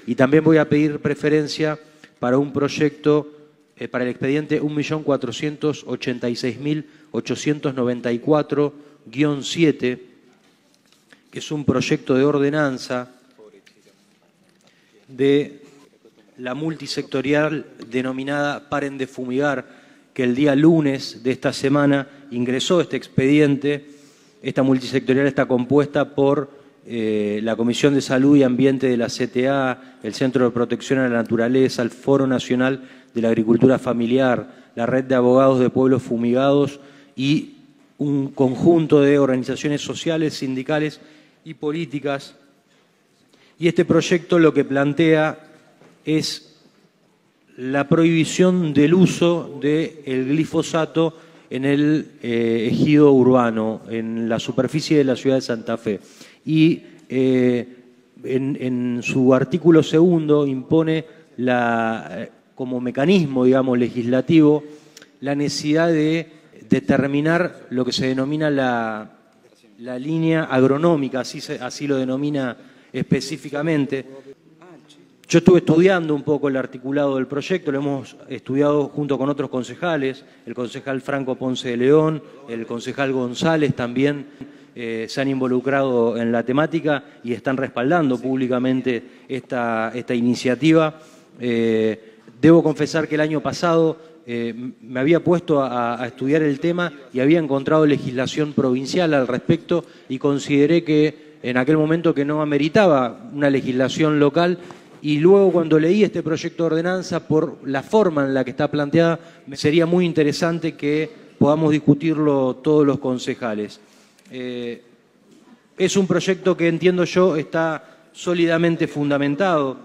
Y también voy a pedir preferencia para un proyecto, para el expediente 1.486.894-7, que es un proyecto de ordenanza de la multisectorial denominada Paren de Fumigar, que el día lunes de esta semana ingresó este expediente. Esta multisectorial está compuesta por la Comisión de Salud y Ambiente de la CTA, el Centro de Protección a la Naturaleza, el Foro Nacional de la Agricultura Familiar, la Red de Abogados de Pueblos Fumigados y un conjunto de organizaciones sociales, sindicales y políticas. Y este proyecto lo que plantea es la prohibición del uso del glifosato en el ejido urbano, en la superficie de la ciudad de Santa Fe. Y en su artículo segundo impone como mecanismo, digamos, legislativo, la necesidad de determinar lo que se denomina la línea agronómica, así lo denomina específicamente. Yo estuve estudiando un poco el articulado del proyecto, lo hemos estudiado junto con otros concejales, el concejal Franco Ponce de León, el concejal González también se han involucrado en la temática y están respaldando públicamente esta iniciativa. Debo confesar que el año pasado me había puesto a estudiar el tema y había encontrado legislación provincial al respecto y consideré que en aquel momento que no ameritaba una legislación local. Y luego cuando leí este proyecto de ordenanza, por la forma en la que está planteada, sería muy interesante que podamos discutirlo todos los concejales. Es un proyecto que entiendo yo está sólidamente fundamentado,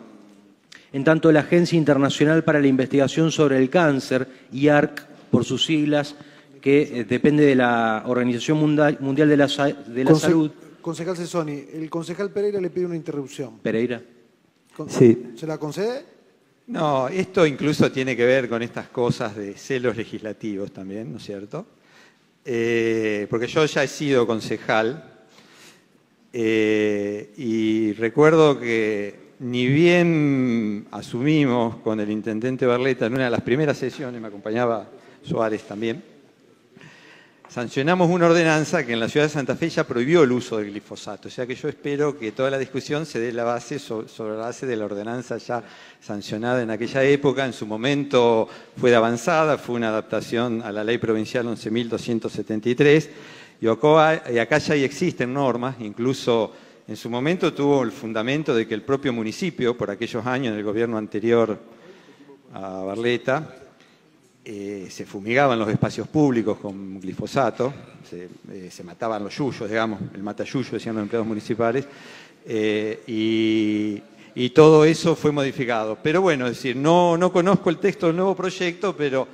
en tanto la Agencia Internacional para la Investigación sobre el Cáncer, IARC por sus siglas, que depende de la Organización Mundial de la Salud. Concejal Cesoni, el concejal Pereira le pide una interrupción. Pereira. Sí. ¿Se la concede? No, esto incluso tiene que ver con estas cosas de celos legislativos también, ¿no es cierto? Porque yo ya he sido concejal y recuerdo que ni bien asumimos con el intendente Barleta en una de las primeras sesiones, me acompañaba Suárez también, sancionamos una ordenanza que en la ciudad de Santa Fe ya prohibió el uso del glifosato. O sea que yo espero que toda la discusión se dé sobre la base de la ordenanza ya sancionada en aquella época. En su momento fue de avanzada, fue una adaptación a la ley provincial 11.273. Y acá ya existen normas, incluso en su momento tuvo el fundamento de que el propio municipio, por aquellos años del gobierno anterior a Barleta, se fumigaban los espacios públicos con glifosato, se mataban los yuyos, digamos, el matayuyo, decían los empleados municipales, y todo eso fue modificado. Pero bueno, es decir, no conozco el texto del nuevo proyecto, pero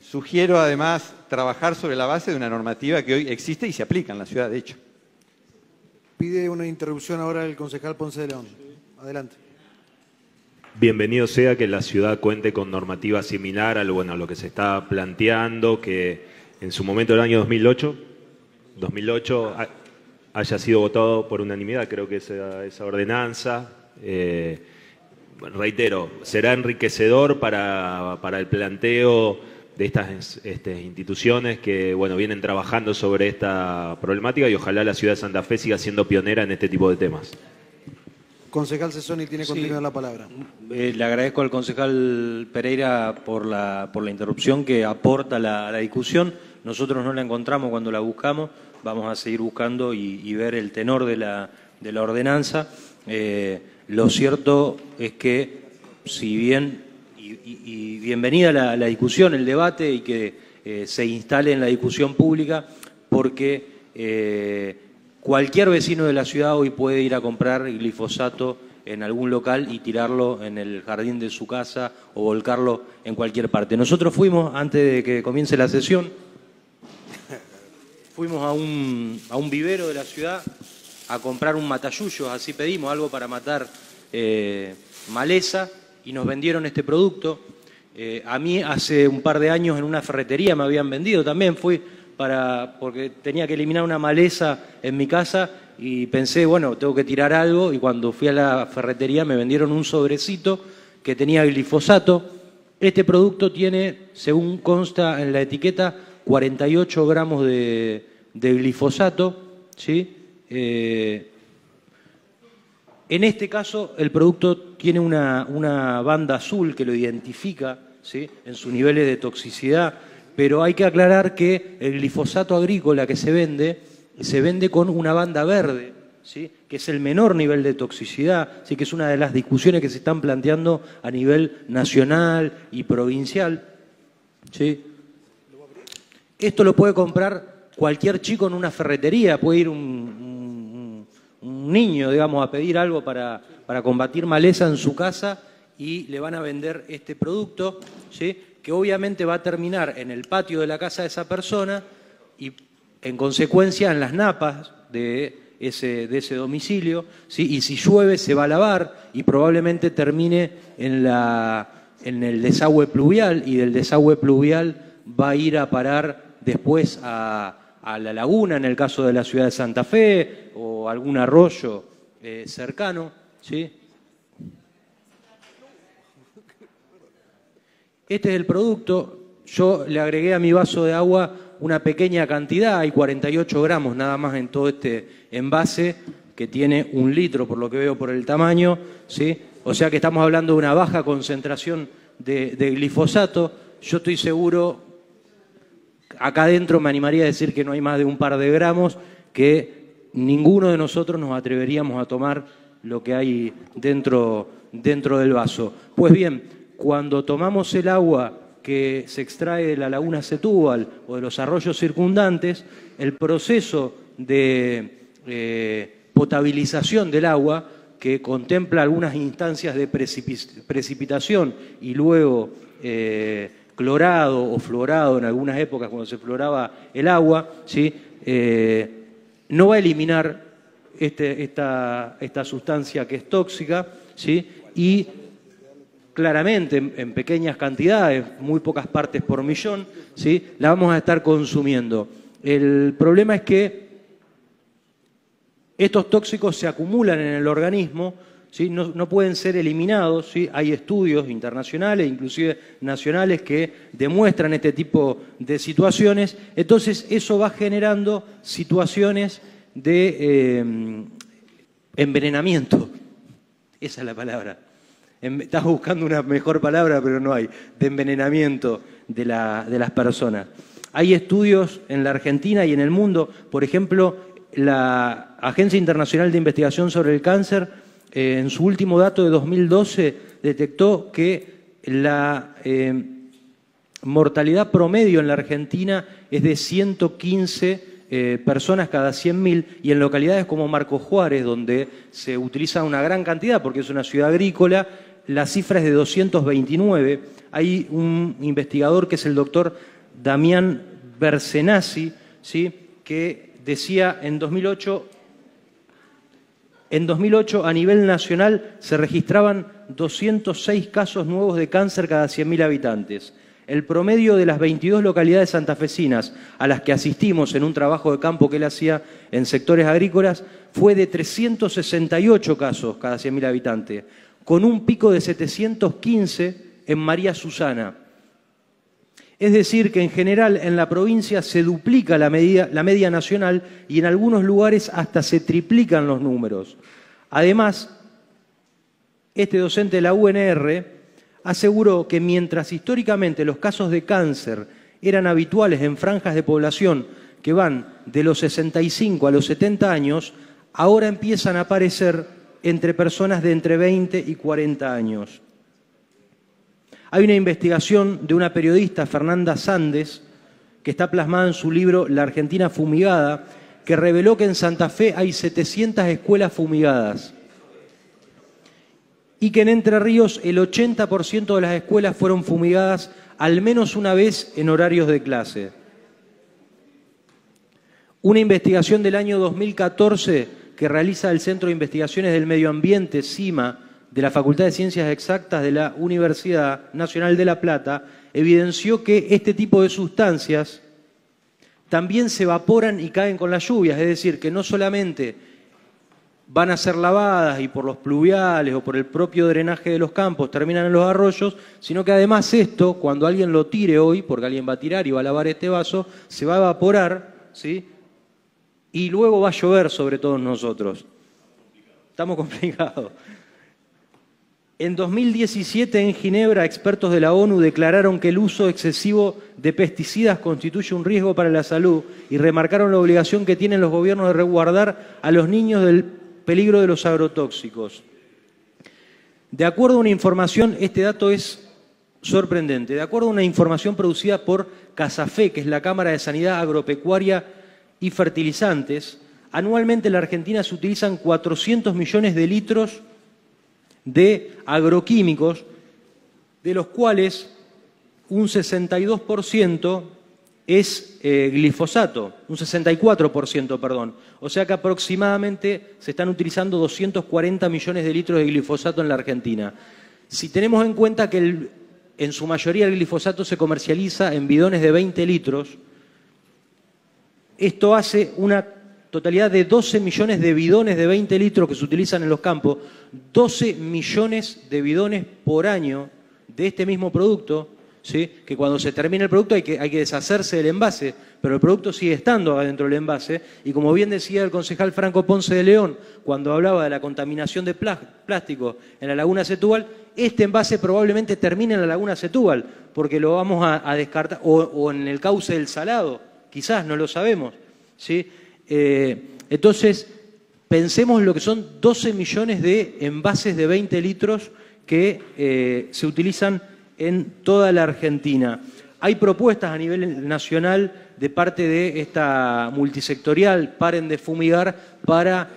sugiero además trabajar sobre la base de una normativa que hoy existe y se aplica en la ciudad, de hecho. Pide una interrupción ahora el concejal Ponce de León. Adelante. Bienvenido sea que la ciudad cuente con normativa similar a lo que se está planteando, que en su momento del año 2008 haya sido votado por unanimidad, creo que esa ordenanza. Reitero, será enriquecedor para el planteo de estas instituciones que vienen trabajando sobre esta problemática y ojalá la ciudad de Santa Fe siga siendo pionera en este tipo de temas. Concejal Cesoni tiene continuidad la palabra. Le agradezco al concejal Pereira por la interrupción que aporta la discusión. Nosotros no la encontramos cuando la buscamos, vamos a seguir buscando y ver el tenor de la ordenanza. Lo cierto es que, si bien, y bienvenida la discusión, el debate y que se instale en la discusión pública, porque cualquier vecino de la ciudad hoy puede ir a comprar glifosato en algún local y tirarlo en el jardín de su casa o volcarlo en cualquier parte. Nosotros fuimos, antes de que comience la sesión, fuimos a un vivero de la ciudad a comprar un matayuyos, así pedimos algo para matar maleza, y nos vendieron este producto. A mí hace un par de años en una ferretería me habían vendido también, fui porque tenía que eliminar una maleza en mi casa y pensé, bueno, tengo que tirar algo, y cuando fui a la ferretería me vendieron un sobrecito que tenía glifosato. Este producto tiene, según consta en la etiqueta, 48 gramos de glifosato, ¿sí? En este caso, el producto tiene una banda azul que lo identifica, ¿sí?, en sus niveles de toxicidad, pero hay que aclarar que el glifosato agrícola que se vende con una banda verde, ¿sí?, que es el menor nivel de toxicidad, ¿sí?, que es una de las discusiones que se están planteando a nivel nacional y provincial, ¿sí? Esto lo puede comprar cualquier chico en una ferretería, puede ir un niño, digamos, a pedir algo para combatir maleza en su casa y le van a vender este producto, ¿sí?, que obviamente va a terminar en el patio de la casa de esa persona y, en consecuencia, en las napas de ese domicilio, ¿sí? Y si llueve se va a lavar y probablemente termine en el desagüe pluvial, y del desagüe pluvial va a ir a parar después a la laguna, en el caso de la ciudad de Santa Fe, o algún arroyo cercano, ¿sí? Este es el producto. Yo le agregué a mi vaso de agua una pequeña cantidad, hay 48 gramos nada más en todo este envase, que tiene 1 litro, por lo que veo por el tamaño, ¿sí? O sea que estamos hablando de una baja concentración de glifosato. Yo estoy seguro, acá adentro me animaría a decir que no hay más de un par de gramos, que ninguno de nosotros nos atreveríamos a tomar lo que hay dentro del vaso. Pues bien, cuando tomamos el agua que se extrae de la laguna Setúbal o de los arroyos circundantes, el proceso de potabilización del agua, que contempla algunas instancias de precipitación y luego clorado o fluorado en algunas épocas cuando se fluoraba el agua, ¿sí?, no va a eliminar esta sustancia que es tóxica, ¿sí?, y claramente en pequeñas cantidades, muy pocas partes por millón, ¿sí?, la vamos a estar consumiendo. El problema es que estos tóxicos se acumulan en el organismo, ¿sí?, no pueden ser eliminados, ¿sí? Hay estudios internacionales, inclusive nacionales, que demuestran este tipo de situaciones. Entonces eso va generando situaciones de envenenamiento. Esa es la palabra. Estás buscando una mejor palabra, pero no hay. De envenenamiento de las personas. Hay estudios en la Argentina y en el mundo. Por ejemplo, la Agencia Internacional de Investigación sobre el Cáncer, en su último dato de 2012, detectó que la mortalidad promedio en la Argentina es de 115 personas cada 100.000, y en localidades como Marcos Juárez, donde se utiliza una gran cantidad porque es una ciudad agrícola, la cifra es de 229. Hay un investigador que es el doctor Damián Bersenazzi, ¿sí?, que decía en 2008 a nivel nacional se registraban 206 casos nuevos de cáncer cada 100.000 habitantes. El promedio de las 22 localidades santafesinas a las que asistimos en un trabajo de campo que él hacía en sectores agrícolas fue de 368 casos cada 100.000 habitantes, con un pico de 715 en María Susana. Es decir, que en general en la provincia se duplica la media nacional y en algunos lugares hasta se triplican los números. Además, este docente de la UNR aseguró que mientras históricamente los casos de cáncer eran habituales en franjas de población que van de los 65 a los 70 años, ahora empiezan a aparecer entre personas de entre 20 y 40 años. Hay una investigación de una periodista, Fernanda Sandes, que está plasmada en su libro La Argentina Fumigada, que reveló que en Santa Fe hay 700 escuelas fumigadas y que en Entre Ríos el 80% de las escuelas fueron fumigadas al menos una vez en horarios de clase. Una investigación del año 2014 que realiza el Centro de Investigaciones del Medio Ambiente, CIMA, de la Facultad de Ciencias Exactas de la Universidad Nacional de La Plata, evidenció que este tipo de sustancias también se evaporan y caen con las lluvias, es decir, que no solamente van a ser lavadas y por los pluviales o por el propio drenaje de los campos terminan en los arroyos, sino que además esto, cuando alguien lo tire hoy, porque alguien va a tirar y va a lavar este vaso, se va a evaporar, ¿sí? Y luego va a llover sobre todos nosotros. Estamos complicados. En 2017 en Ginebra, expertos de la ONU declararon que el uso excesivo de pesticidas constituye un riesgo para la salud y remarcaron la obligación que tienen los gobiernos de resguardar a los niños del peligro de los agrotóxicos. De acuerdo a una información, este dato es sorprendente, de acuerdo a una información producida por CASAFE, que es la Cámara de Sanidad Agropecuaria y Fertilizantes, anualmente en la Argentina se utilizan 400 millones de litros de agroquímicos, de los cuales un 62% es glifosato, un 64%, perdón. O sea que aproximadamente se están utilizando 240 millones de litros de glifosato en la Argentina. Si tenemos en cuenta que en su mayoría el glifosato se comercializa en bidones de 20 litros, esto hace una totalidad de 12 millones de bidones de 20 litros que se utilizan en los campos, 12 millones de bidones por año de este mismo producto, ¿sí? Que cuando se termina el producto hay que deshacerse del envase, pero el producto sigue estando adentro del envase, y como bien decía el concejal Franco Ponce de León, cuando hablaba de la contaminación de plástico en la laguna Setúbal, este envase probablemente termine en la laguna Setúbal, porque lo vamos a descartar, o en el cauce del Salado, quizás, no lo sabemos, ¿sí? Entonces, pensemos lo que son 12 millones de envases de 20 litros que se utilizan en toda la Argentina. Hay propuestas a nivel nacional de parte de esta multisectorial, Paren de Fumigar, para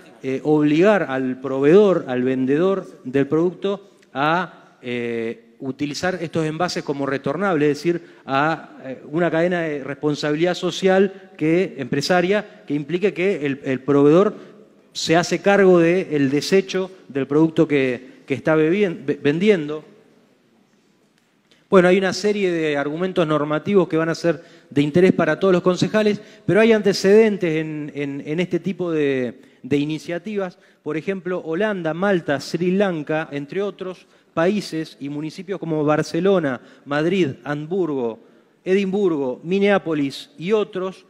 obligar al proveedor, al vendedor del producto a utilizar estos envases como retornables, es decir, a una cadena de responsabilidad social empresaria que implique que el proveedor se hace cargo del desecho del producto que está vendiendo. Bueno, hay una serie de argumentos normativos que van a ser de interés para todos los concejales, pero hay antecedentes en este tipo de iniciativas. Por ejemplo, Holanda, Malta, Sri Lanka, entre otros países y municipios como Barcelona, Madrid, Hamburgo, Edimburgo, Minneapolis y otros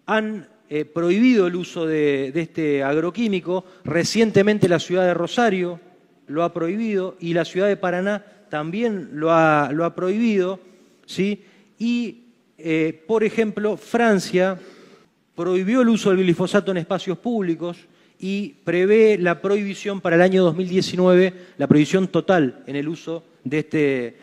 han prohibido el uso de este agroquímico. Recientemente la ciudad de Rosario lo ha prohibido y la ciudad de Paraná también lo ha prohibido, ¿sí? Y, por ejemplo, Francia prohibió el uso del glifosato en espacios públicos y prevé la prohibición para el año 2019, la prohibición total en el uso de este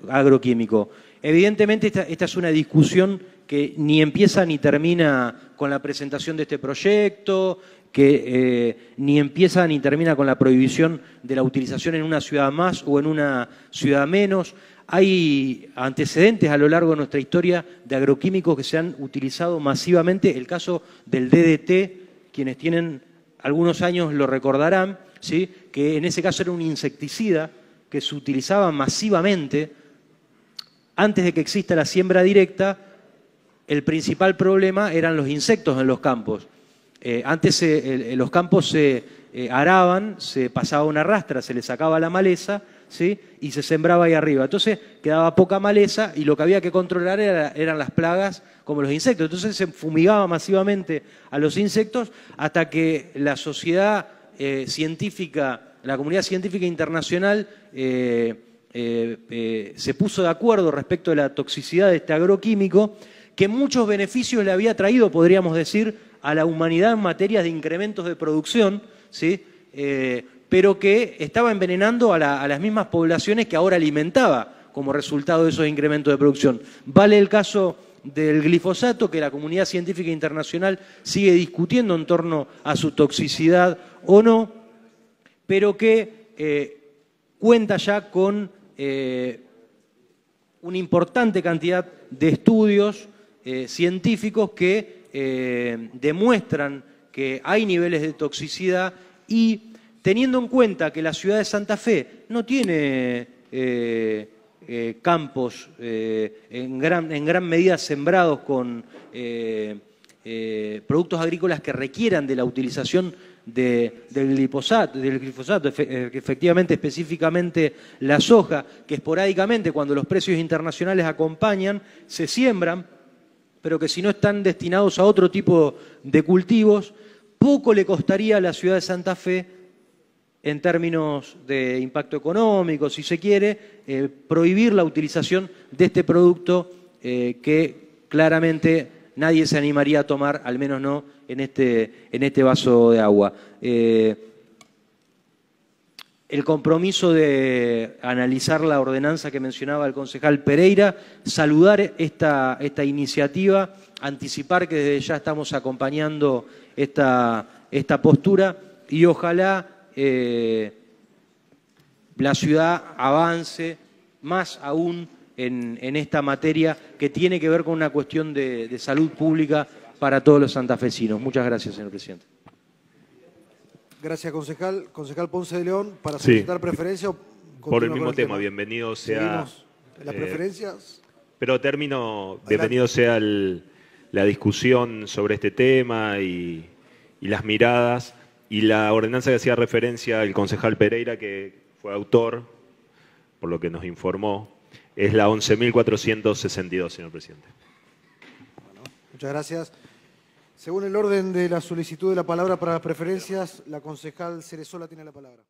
agroquímico. Evidentemente esta es una discusión que ni empieza ni termina con la presentación de este proyecto, que ni empieza ni termina con la prohibición de la utilización en una ciudad más o en una ciudad menos. Hay antecedentes a lo largo de nuestra historia de agroquímicos que se han utilizado masivamente. El caso del DDT, quienes tienen algunos años lo recordarán, ¿sí? Que en ese caso era un insecticida que se utilizaba masivamente. Antes de que exista la siembra directa, el principal problema eran los insectos en los campos. Antes los campos se araban, se pasaba una rastra, se le sacaba la maleza, ¿sí? Y se sembraba ahí arriba. Entonces quedaba poca maleza y lo que había que controlar eran las plagas como los insectos. Entonces se fumigaba masivamente a los insectos hasta que la sociedad científica, la comunidad científica internacional se puso de acuerdo respecto de la toxicidad de este agroquímico, que muchos beneficios le había traído, podríamos decir, a la humanidad en materia de incrementos de producción, ¿sí? Pero que estaba envenenando a las mismas poblaciones que ahora alimentaba como resultado de esos incrementos de producción. Vale el caso del glifosato, que la comunidad científica internacional sigue discutiendo en torno a su toxicidad o no, pero que cuenta ya con una importante cantidad de estudios científicos que demuestran que hay niveles de toxicidad, y teniendo en cuenta que la ciudad de Santa Fe no tiene campos en gran medida sembrados con productos agrícolas que requieran de la utilización del glifosato, efectivamente, específicamente la soja, que esporádicamente, cuando los precios internacionales acompañan, se siembran, pero que si no están destinados a otro tipo de cultivos, poco le costaría a la ciudad de Santa Fe, en términos de impacto económico, si se quiere, prohibir la utilización de este producto que claramente nadie se animaría a tomar, al menos no en este vaso de agua. El compromiso de analizar la ordenanza que mencionaba el concejal Pereira, saludar esta iniciativa, anticipar que desde ya estamos acompañando esta postura y ojalá la ciudad avance más aún en esta materia que tiene que ver con una cuestión de salud pública para todos los santafesinos. Muchas gracias, señor presidente. Gracias, concejal. Concejal Ponce de León, para solicitar preferencia. Por el mismo tema, bienvenido sea. ¿Seguimos las preferencias? Pero termino, bienvenido sea la discusión sobre este tema y las miradas y la ordenanza que hacía referencia el concejal Pereira, que fue autor, por lo que nos informó, es la 11.462, señor presidente. Bueno, muchas gracias. Según el orden de la solicitud de la palabra para las preferencias, la concejal Cerezola tiene la palabra.